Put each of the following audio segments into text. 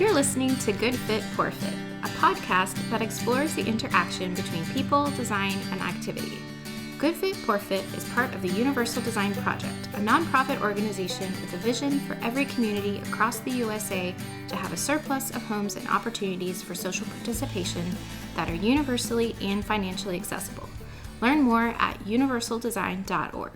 You're listening to Good Fit, Poor Fit, a podcast that explores the interaction between people, design, and activity. Good Fit, Poor Fit is part of the Universal Design Project, a nonprofit organization with a vision for every community across the USA to have a surplus of homes and opportunities for social participation that are universally and financially accessible. Learn more at universaldesign.org.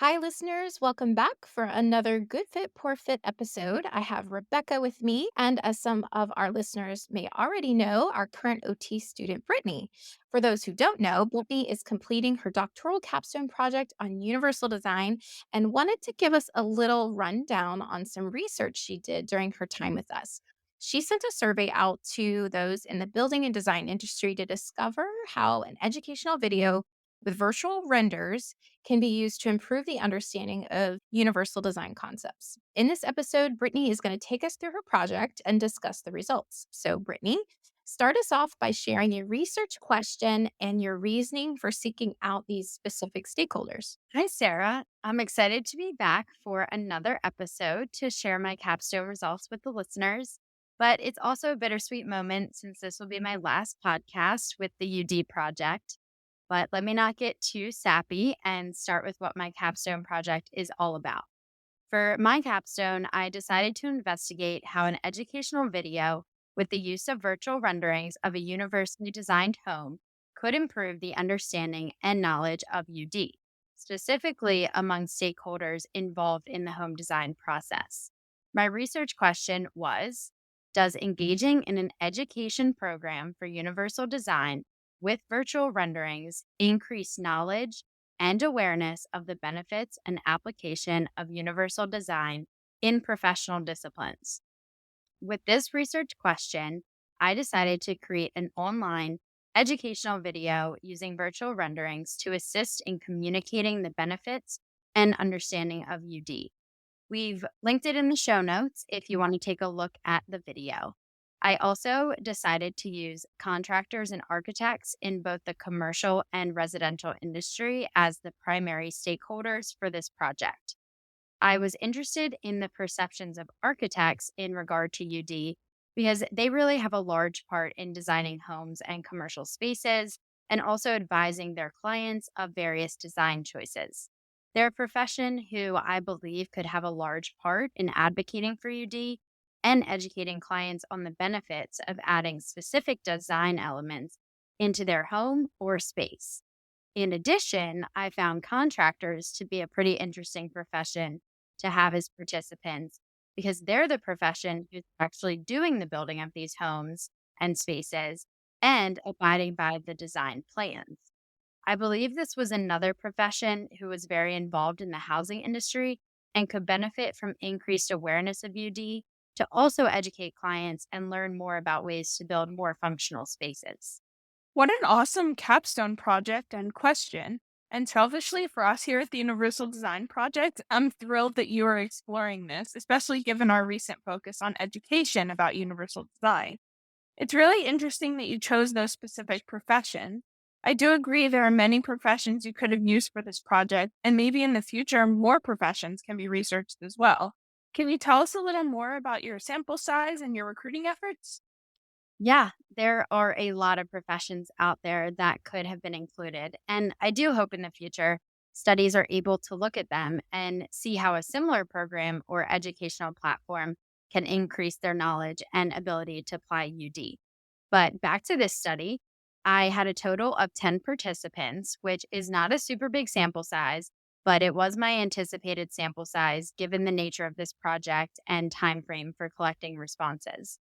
Hi, listeners. Welcome back for another Good Fit, Poor Fit episode. I have Rebecca with me, and as some of our listeners may already know, our current OT student, Brittany. For those who don't know, Brittany is completing her doctoral capstone project on universal design and wanted to give us a little rundown on some research she did during her time with us. She sent a survey out to those in the building and design industry to discover how an educational video with virtual renders can be used to improve the understanding of universal design concepts. In this episode, Brittany is going to take us through her project and discuss the results. So, Brittany, start us off by sharing your research question and your reasoning for seeking out these specific stakeholders. Hi, Sarah. I'm excited to be back for another episode to share my capstone results with the listeners. But it's also a bittersweet moment since this will be my last podcast with the UD project. But let me not get too sappy and start with what my capstone project is all about. For my capstone, I decided to investigate how an educational video with the use of virtual renderings of a universally designed home could improve the understanding and knowledge of UD, specifically among stakeholders involved in the home design process. My research question was, does engaging in an education program for universal design with virtual renderings increase knowledge and awareness of the benefits and application of universal design in professional disciplines? With this research question, I decided to create an online educational video using virtual renderings to assist in communicating the benefits and understanding of UD. We've linked it in the show notes if you want to take a look at the video. I also decided to use contractors and architects in both the commercial and residential industry as the primary stakeholders for this project. I was interested in the perceptions of architects in regard to UD because they really have a large part in designing homes and commercial spaces and also advising their clients of various design choices. They're a profession who I believe could have a large part in advocating for UD and educating clients on the benefits of adding specific design elements into their home or space. In addition, I found contractors to be a pretty interesting profession to have as participants because they're the profession who's actually doing the building of these homes and spaces and abiding by the design plans. I believe this was another profession who was very involved in the housing industry and could benefit from increased awareness of UD to also educate clients and learn more about ways to build more functional spaces. What an awesome capstone project and question. And selfishly, for us here at the Universal Design Project, I'm thrilled that you are exploring this, especially given our recent focus on education about universal design. It's really interesting that you chose those specific professions. I do agree there are many professions you could have used for this project, and maybe in the future, more professions can be researched as well. Can you tell us a little more about your sample size and your recruiting efforts? Yeah, there are a lot of professions out there that could have been included. And I do hope in the future studies are able to look at them and see how a similar program or educational platform can increase their knowledge and ability to apply UD. But back to this study, I had a total of 10 participants, which is not a super big sample size, but it was my anticipated sample size given the nature of this project and time frame for collecting responses.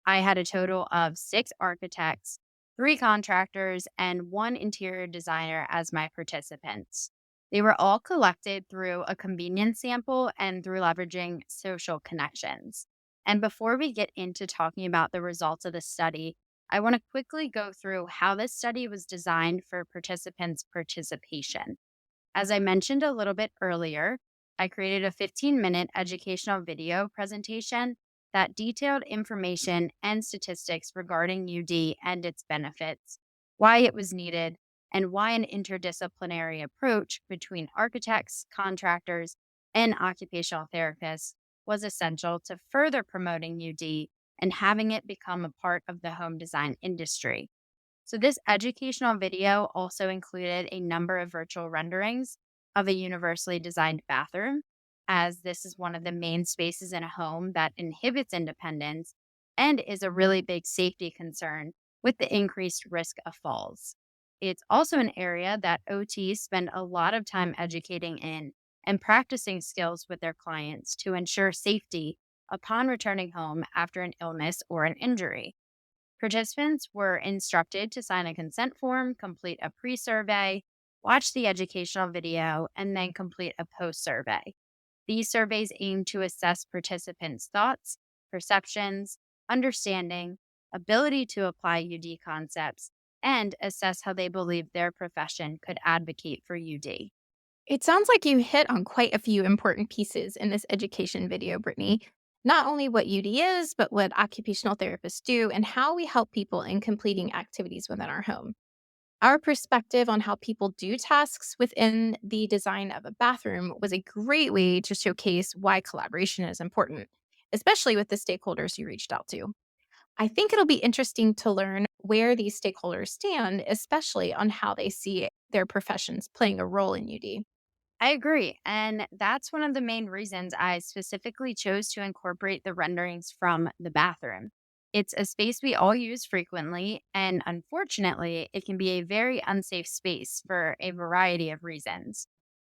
I had a total of 6 architects, 3 contractors, and 1 interior designer as my participants. They were all collected through a convenience sample and through leveraging social connections. And before we get into talking about the results of the study, I want to quickly go through how this study was designed for participants' participation. As I mentioned a little bit earlier, I created a 15-minute educational video presentation that detailed information and statistics regarding UD and its benefits, why it was needed, and why an interdisciplinary approach between architects, contractors, and occupational therapists was essential to further promoting UD and having it become a part of the home design industry. So, this educational video also included a number of virtual renderings of a universally designed bathroom, as this is one of the main spaces in a home that inhibits independence and is a really big safety concern with the increased risk of falls. It's also an area that OTs spend a lot of time educating in and practicing skills with their clients to ensure safety upon returning home after an illness or an injury. Participants were instructed to sign a consent form, complete a pre survey, watch the educational video, and then complete a post survey. These surveys aim to assess participants' thoughts, perceptions, understanding, ability to apply UD concepts, and assess how they believe their profession could advocate for UD. It sounds like you hit on quite a few important pieces in this education video, Brittany. Not only what UD is, but what occupational therapists do and how we help people in completing activities within our home. Our perspective on how people do tasks within the design of a bathroom was a great way to showcase why collaboration is important, especially with the stakeholders you reached out to. I think it'll be interesting to learn where these stakeholders stand, especially on how they see their professions playing a role in UD. I agree. And that's one of the main reasons I specifically chose to incorporate the renderings from the bathroom. It's a space we all use frequently, and unfortunately, it can be a very unsafe space for a variety of reasons.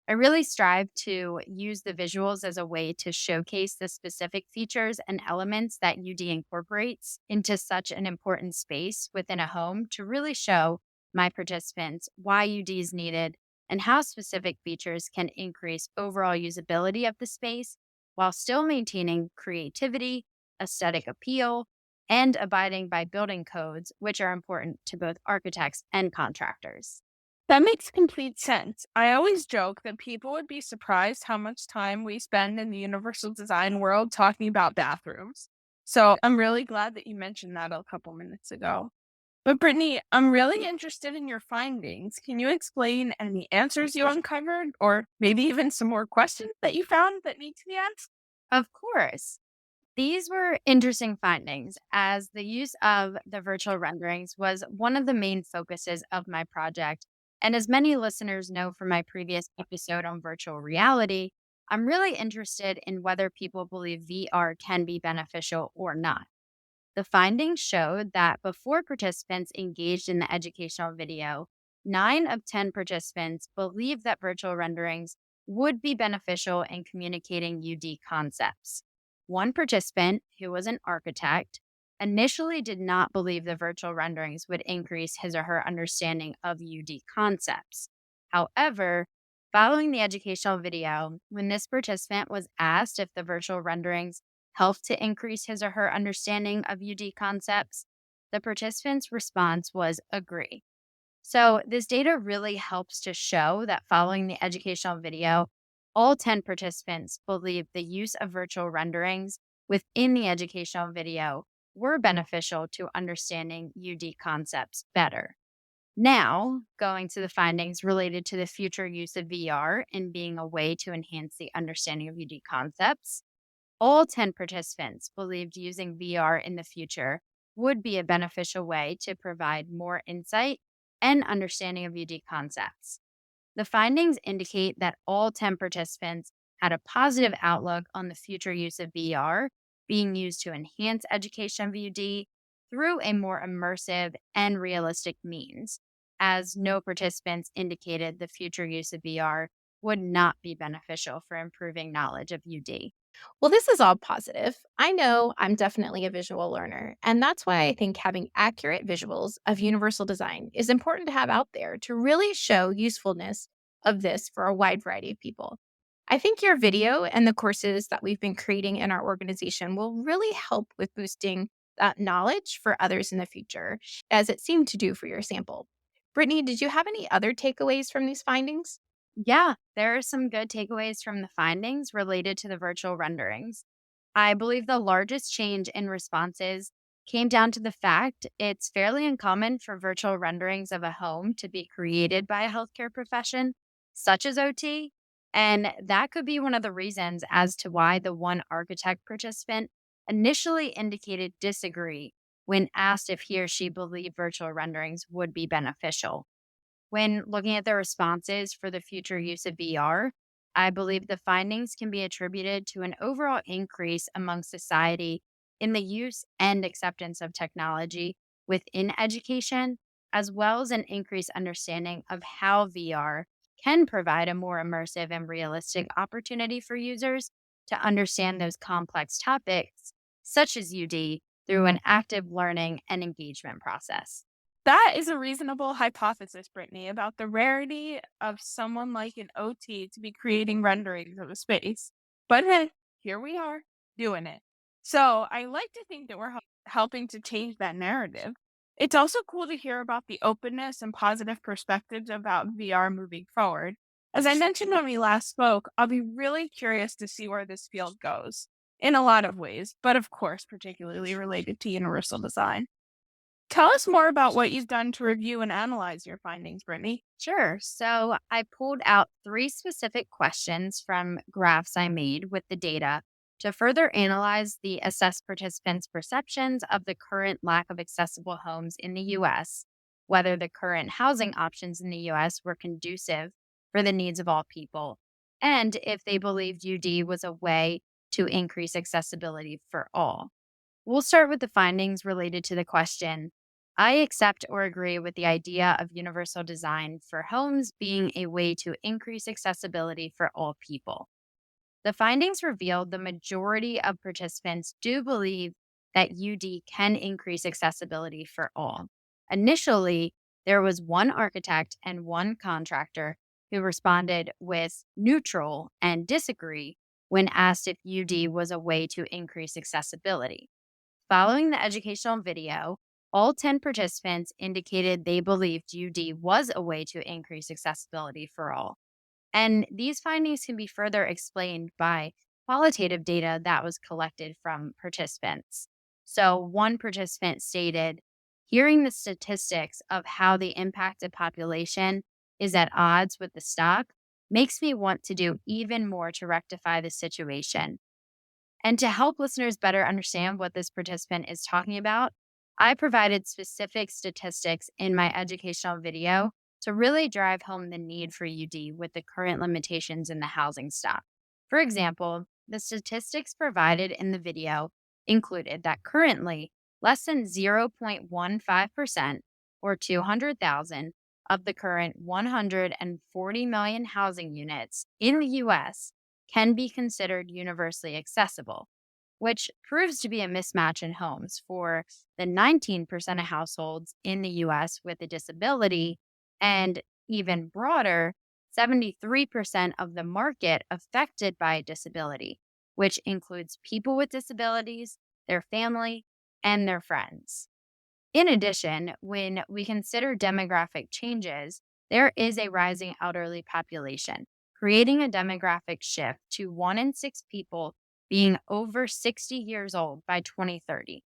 I really strive to use the visuals as a way to showcase the specific features and elements that UD incorporates into such an important space within a home to really show my participants why UD is needed and how specific features can increase overall usability of the space while still maintaining creativity, aesthetic appeal, and abiding by building codes, which are important to both architects and contractors. That makes complete sense. I always joke that people would be surprised how much time we spend in the universal design world talking about bathrooms. So I'm really glad that you mentioned that a couple minutes ago. But Brittany, I'm really interested in your findings. Can you explain any answers you uncovered, or maybe even some more questions that you found that need to be asked? Of course. These were interesting findings, as the use of the virtual renderings was one of the main focuses of my project. And as many listeners know from my previous episode on virtual reality, I'm really interested in whether people believe VR can be beneficial or not. The findings showed that before participants engaged in the educational video, 9 of 10 participants believed that virtual renderings would be beneficial in communicating UD concepts. One participant, who was an architect, initially did not believe the virtual renderings would increase his or her understanding of UD concepts. However, following the educational video, when this participant was asked if the virtual renderings helped to increase his or her understanding of UD concepts, the participant's response was agree. So, this data really helps to show that following the educational video, all 10 participants believed the use of virtual renderings within the educational video were beneficial to understanding UD concepts better. Now, going to the findings related to the future use of VR and being a way to enhance the understanding of UD concepts, all 10 participants believed using VR in the future would be a beneficial way to provide more insight and understanding of UD concepts. The findings indicate that all 10 participants had a positive outlook on the future use of VR being used to enhance education of UD through a more immersive and realistic means, as no participants indicated the future use of VR would not be beneficial for improving knowledge of UD. Well, this is all positive. I know I'm definitely a visual learner, and that's why I think having accurate visuals of universal design is important to have out there to really show usefulness of this for a wide variety of people. I think your video and the courses that we've been creating in our organization will really help with boosting that knowledge for others in the future, as it seemed to do for your sample. Brittany, did you have any other takeaways from these findings? Yeah, there are some good takeaways from the findings related to the virtual renderings. I believe the largest change in responses came down to the fact it's fairly uncommon for virtual renderings of a home to be created by a healthcare profession, such as OT, And that could be one of the reasons as to why the one architect participant initially indicated disagree when asked if he or she believed virtual renderings would be beneficial. When looking at the responses for the future use of VR, I believe the findings can be attributed to an overall increase among society in the use and acceptance of technology within education, as well as an increased understanding of how VR can provide a more immersive and realistic opportunity for users to understand those complex topics, such as UD, through an active learning and engagement process. That is a reasonable hypothesis, Brittany, about the rarity of someone like an OT to be creating renderings of a space. But hey, here we are doing it. So I like to think that we're helping to change that narrative. It's also cool to hear about the openness and positive perspectives about VR moving forward. As I mentioned when we last spoke, I'll be really curious to see where this field goes in a lot of ways, but of course, particularly related to universal design. Tell us more about what you've done to review and analyze your findings, Brittany. Sure. So I pulled out three specific questions from graphs I made with the data to further analyze the assessed participants' perceptions of the current lack of accessible homes in the US, whether the current housing options in the US were conducive for the needs of all people, and if they believed UD was a way to increase accessibility for all. We'll start with the findings related to the question. I accept or agree with the idea of universal design for homes being a way to increase accessibility for all people. The findings revealed the majority of participants do believe that UD can increase accessibility for all. Initially, there was one architect and one contractor who responded with neutral and disagree when asked if UD was a way to increase accessibility. Following the educational video, all 10 participants indicated they believed UD was a way to increase accessibility for all. And these findings can be further explained by qualitative data that was collected from participants. So, one participant stated, hearing the statistics of how the impacted population is at odds with the stock makes me want to do even more to rectify the situation. And to help listeners better understand what this participant is talking about, I provided specific statistics in my educational video to really drive home the need for UD with the current limitations in the housing stock. For example, the statistics provided in the video included that currently less than 0.15% or 200,000 of the current 140 million housing units in the US can be considered universally accessible, which proves to be a mismatch in homes for the 19% of households in the US with a disability, and even broader, 73% of the market affected by a disability, which includes people with disabilities, their family, and their friends. In addition, when we consider demographic changes, there is a rising elderly population, creating a demographic shift to 1 in 6 people being over 60 years old by 2030.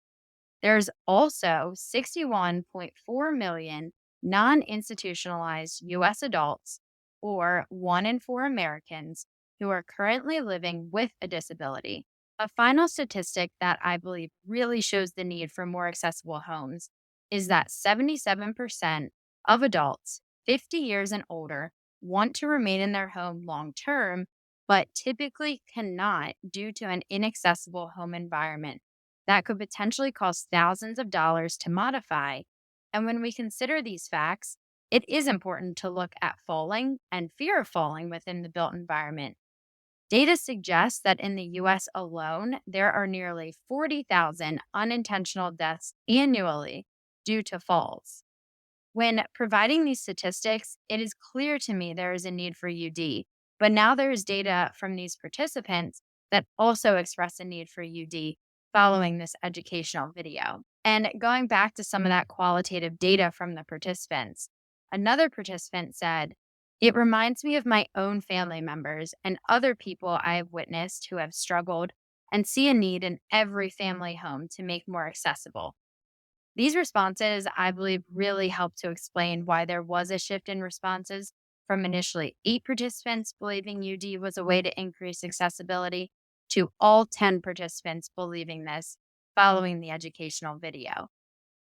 There's also 61.4 million non institutionalized US adults, or 1 in 4 Americans, who are currently living with a disability. A final statistic that I believe really shows the need for more accessible homes is that 77% of adults 50 years and older want to remain in their home long term, but typically cannot due to an inaccessible home environment that could potentially cost thousands of dollars to modify. And when we consider these facts, it is important to look at falling and fear of falling within the built environment. Data suggests that in the US alone, there are nearly 40,000 unintentional deaths annually due to falls. When providing these statistics, it is clear to me there is a need for UD, but now there is data from these participants that also express a need for UD following this educational video. And going back to some of that qualitative data from the participants, another participant said, it reminds me of my own family members and other people I have witnessed who have struggled and see a need in every family home to make more accessible. These responses, I believe, really help to explain why there was a shift in responses from initially 8 participants believing UD was a way to increase accessibility to all 10 participants believing this following the educational video.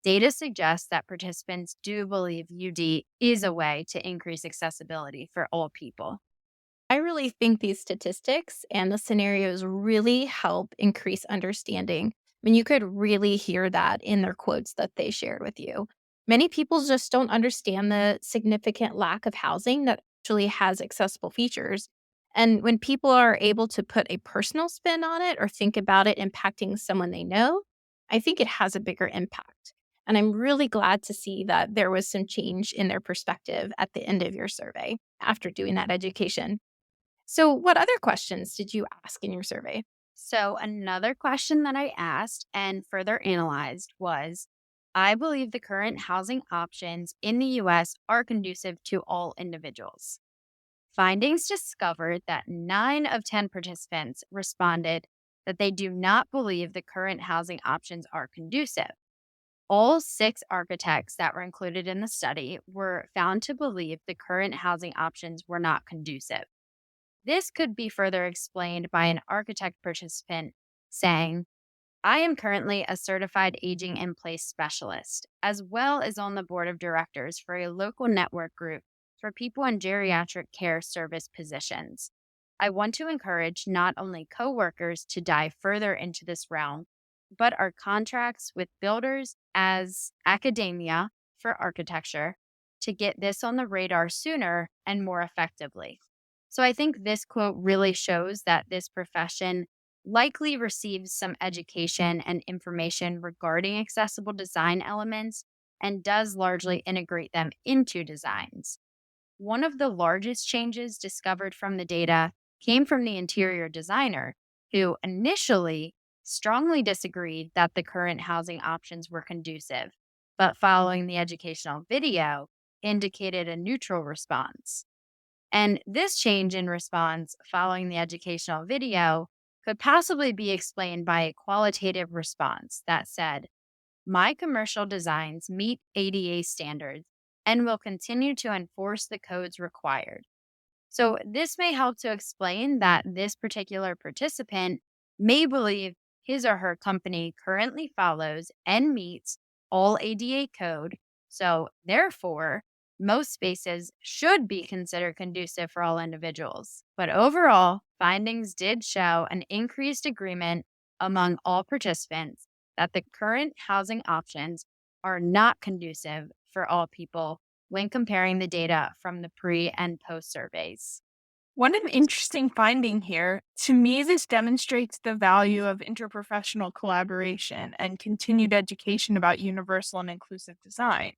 Data suggests that participants do believe UD is a way to increase accessibility for all people. I really think these statistics and the scenarios really help increase understanding. I mean, you could really hear that in their quotes that they shared with you. Many people just don't understand the significant lack of housing that actually has accessible features. And when people are able to put a personal spin on it or think about it impacting someone they know, I think it has a bigger impact. And I'm really glad to see that there was some change in their perspective at the end of your survey after doing that education. So, what other questions did you ask in your survey? So, another question that I asked and further analyzed was, I believe the current housing options in the US are conducive to all individuals. Findings discovered that 9 of 10 participants responded that they do not believe the current housing options are conducive. All 6 architects that were included in the study were found to believe the current housing options were not conducive. This could be further explained by an architect participant saying, I am currently a certified aging in place specialist, as well as on the board of directors for a local network group for people in geriatric care service positions. I want to encourage not only coworkers to dive further into this realm, but our contracts with builders as academia for architecture to get this on the radar sooner and more effectively. So I think this quote really shows that this profession likely receives some education and information regarding accessible design elements and does largely integrate them into designs. One of the largest changes discovered from the data came from the interior designer, who initially strongly disagreed that the current housing options were conducive, but following the educational video, indicated a neutral response. And this change in response following the educational video could possibly be explained by a qualitative response that said, my commercial designs meet ADA standards and will continue to enforce the codes required. So, this may help to explain that this particular participant may believe his or her company currently follows and meets all ADA code. So, therefore, most spaces should be considered conducive for all individuals. But overall, findings did show an increased agreement among all participants that the current housing options are not conducive for all people when comparing the data from the pre and post surveys. What an interesting finding here. To me, this demonstrates the value of interprofessional collaboration and continued education about universal and inclusive design.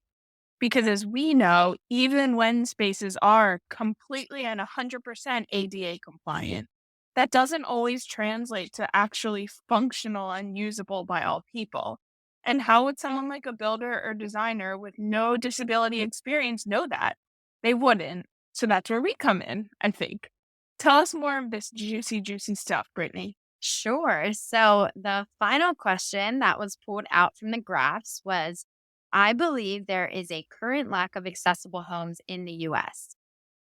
Because as we know, even when spaces are completely and 100% ADA compliant, that doesn't always translate to actually functional and usable by all people. And how would someone like a builder or designer with no disability experience know that? They wouldn't. So that's where we come in, I think. Tell us more of this juicy, juicy stuff, Brittany. Sure. So the final question that was pulled out from the graphs was, I believe there is a current lack of accessible homes in the US.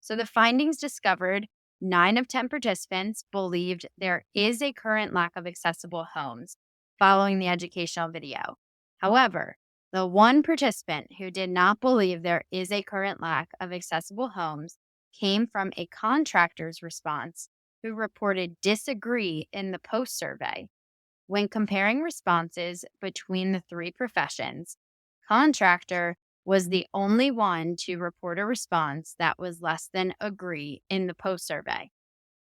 So the findings discovered 9 of 10 participants believed there is a current lack of accessible homes following the educational video. However, the one participant who did not believe there is a current lack of accessible homes came from a contractor's response who reported disagree in the post survey. When comparing responses between the 3 professions, contractor was the only one to report a response that was less than agree in the post survey.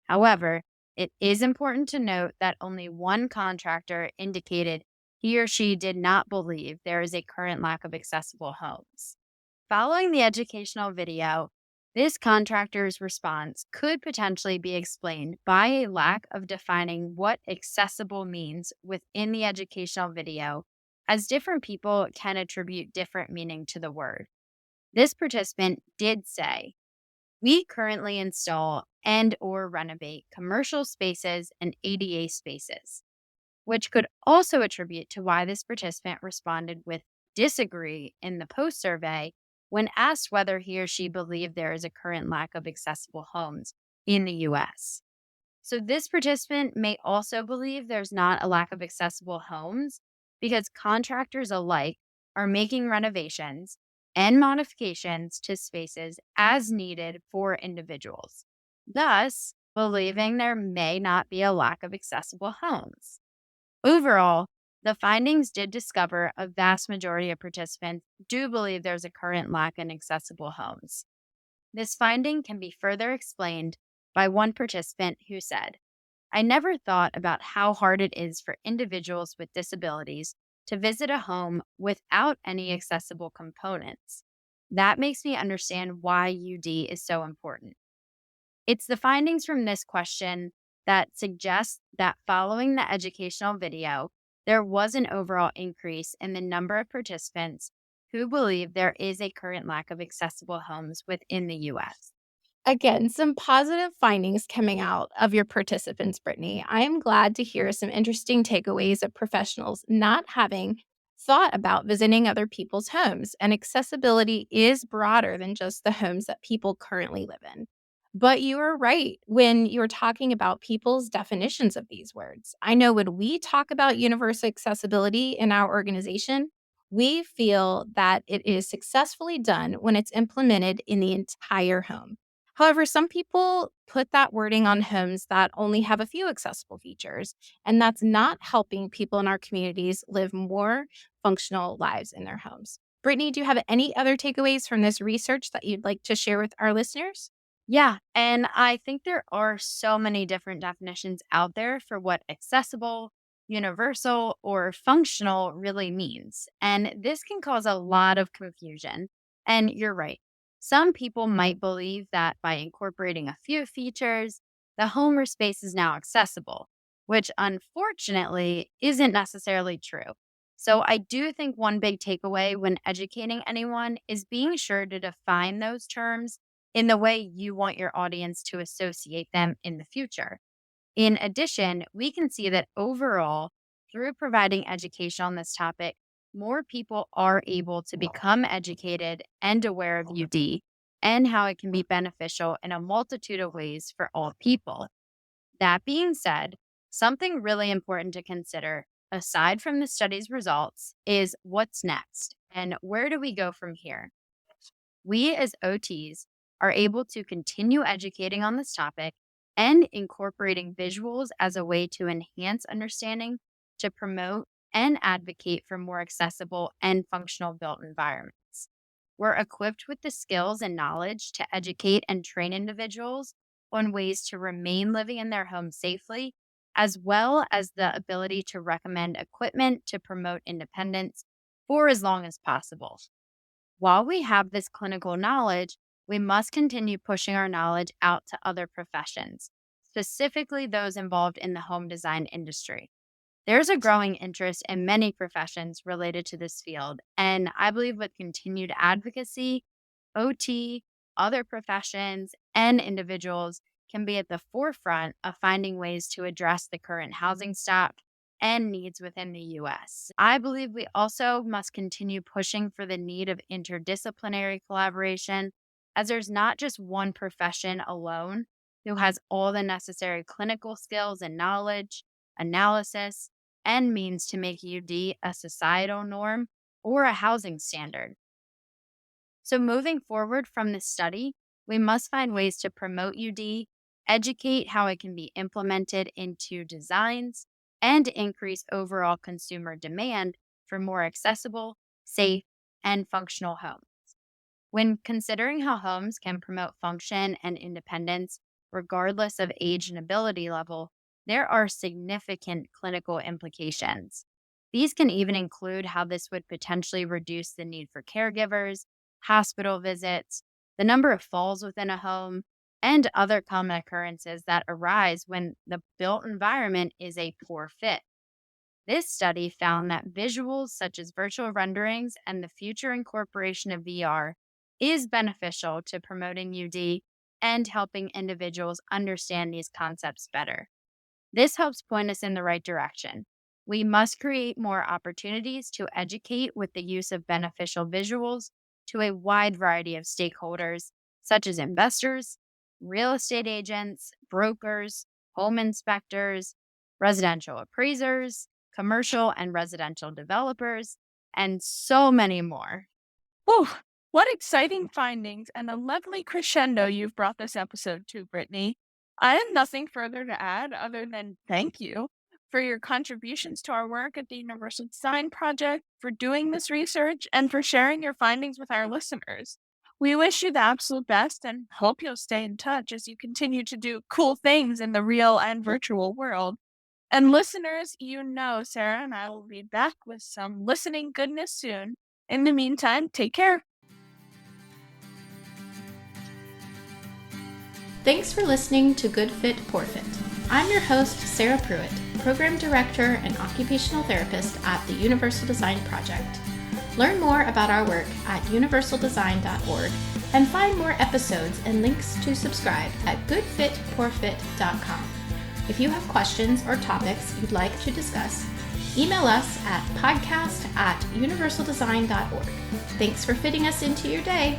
However, it is important to note that only one contractor indicated he or she did not believe there is a current lack of accessible homes. Following the educational video, this contractor's response could potentially be explained by a lack of defining what accessible means within the educational video, as different people can attribute different meaning to the word. This participant did say, we currently install and or renovate commercial spaces and ADA spaces, which could also attribute to why this participant responded with disagree in the post survey when asked whether he or she believed there is a current lack of accessible homes in the US. So, this participant may also believe there's not a lack of accessible homes because contractors alike are making renovations and modifications to spaces as needed for individuals, thus, believing there may not be a lack of accessible homes. Overall, the findings did discover a vast majority of participants do believe there's a current lack in accessible homes. This finding can be further explained by one participant who said, I never thought about how hard it is for individuals with disabilities to visit a home without any accessible components. That makes me understand why UD is so important. It's the findings from this question that suggest that following the educational video, there was an overall increase in the number of participants who believe there is a current lack of accessible homes within the US. Again, some positive findings coming out of your participants, Brittany. I am glad to hear some interesting takeaways of professionals not having thought about visiting other people's homes. And accessibility is broader than just the homes that people currently live in. But you are right when you're talking about people's definitions of these words. I know when we talk about universal accessibility in our organization, we feel that it is successfully done when it's implemented in the entire home. However, some people put that wording on homes that only have a few accessible features, and that's not helping people in our communities live more functional lives in their homes. Brittany, do you have any other takeaways from this research that you'd like to share with our listeners? Yeah, and I think there are so many different definitions out there for what accessible, universal, or functional really means. And this can cause a lot of confusion. And you're right. Some people might believe that by incorporating a few features, the home or space is now accessible, which unfortunately isn't necessarily true. So I do think one big takeaway when educating anyone is being sure to define those terms in the way you want your audience to associate them in the future. In addition, we can see that overall, through providing education on this topic, more people are able to become educated and aware of UD and how it can be beneficial in a multitude of ways for all people. That being said, something really important to consider, aside from the study's results, is what's next and where do we go from here? We as OTs are able to continue educating on this topic and incorporating visuals as a way to enhance understanding, to promote and advocate for more accessible and functional built environments. We're equipped with the skills and knowledge to educate and train individuals on ways to remain living in their home safely, as well as the ability to recommend equipment to promote independence for as long as possible. While we have this clinical knowledge, we must continue pushing our knowledge out to other professions, specifically those involved in the home design industry. There's a growing interest in many professions related to this field, and I believe with continued advocacy, OT, other professions, and individuals can be at the forefront of finding ways to address the current housing stock and needs within the US. I believe we also must continue pushing for the need of interdisciplinary collaboration, as there's not just one profession alone who has all the necessary clinical skills and knowledge, analysis, and means to make UD a societal norm or a housing standard. So, moving forward from this study, we must find ways to promote UD, educate how it can be implemented into designs, and increase overall consumer demand for more accessible, safe, and functional homes. When considering how homes can promote function and independence, regardless of age and ability level, there are significant clinical implications. These can even include how this would potentially reduce the need for caregivers, hospital visits, the number of falls within a home, and other common occurrences that arise when the built environment is a poor fit. This study found that visuals such as virtual renderings and the future incorporation of VR is beneficial to promoting UD and helping individuals understand these concepts better. This helps point us in the right direction. We must create more opportunities to educate with the use of beneficial visuals to a wide variety of stakeholders, such as investors, real estate agents, brokers, home inspectors, residential appraisers, commercial and residential developers, and so many more. Whew, what exciting findings and a lovely crescendo you've brought this episode to, Brittany. I have nothing further to add other than thank you for your contributions to our work at the Universal Design Project, for doing this research, and for sharing your findings with our listeners. We wish you the absolute best and hope you'll stay in touch as you continue to do cool things in the real and virtual world. And listeners, Sarah and I will be back with some listening goodness soon. In the meantime, take care. Thanks for listening to Good Fit, Poor Fit. I'm your host, Sarah Pruitt, Program Director and Occupational Therapist at the Universal Design Project. Learn more about our work at universaldesign.org and find more episodes and links to subscribe at goodfitpoorfit.com. If you have questions or topics you'd like to discuss, email us at podcast@universaldesign.org. Thanks for fitting us into your day.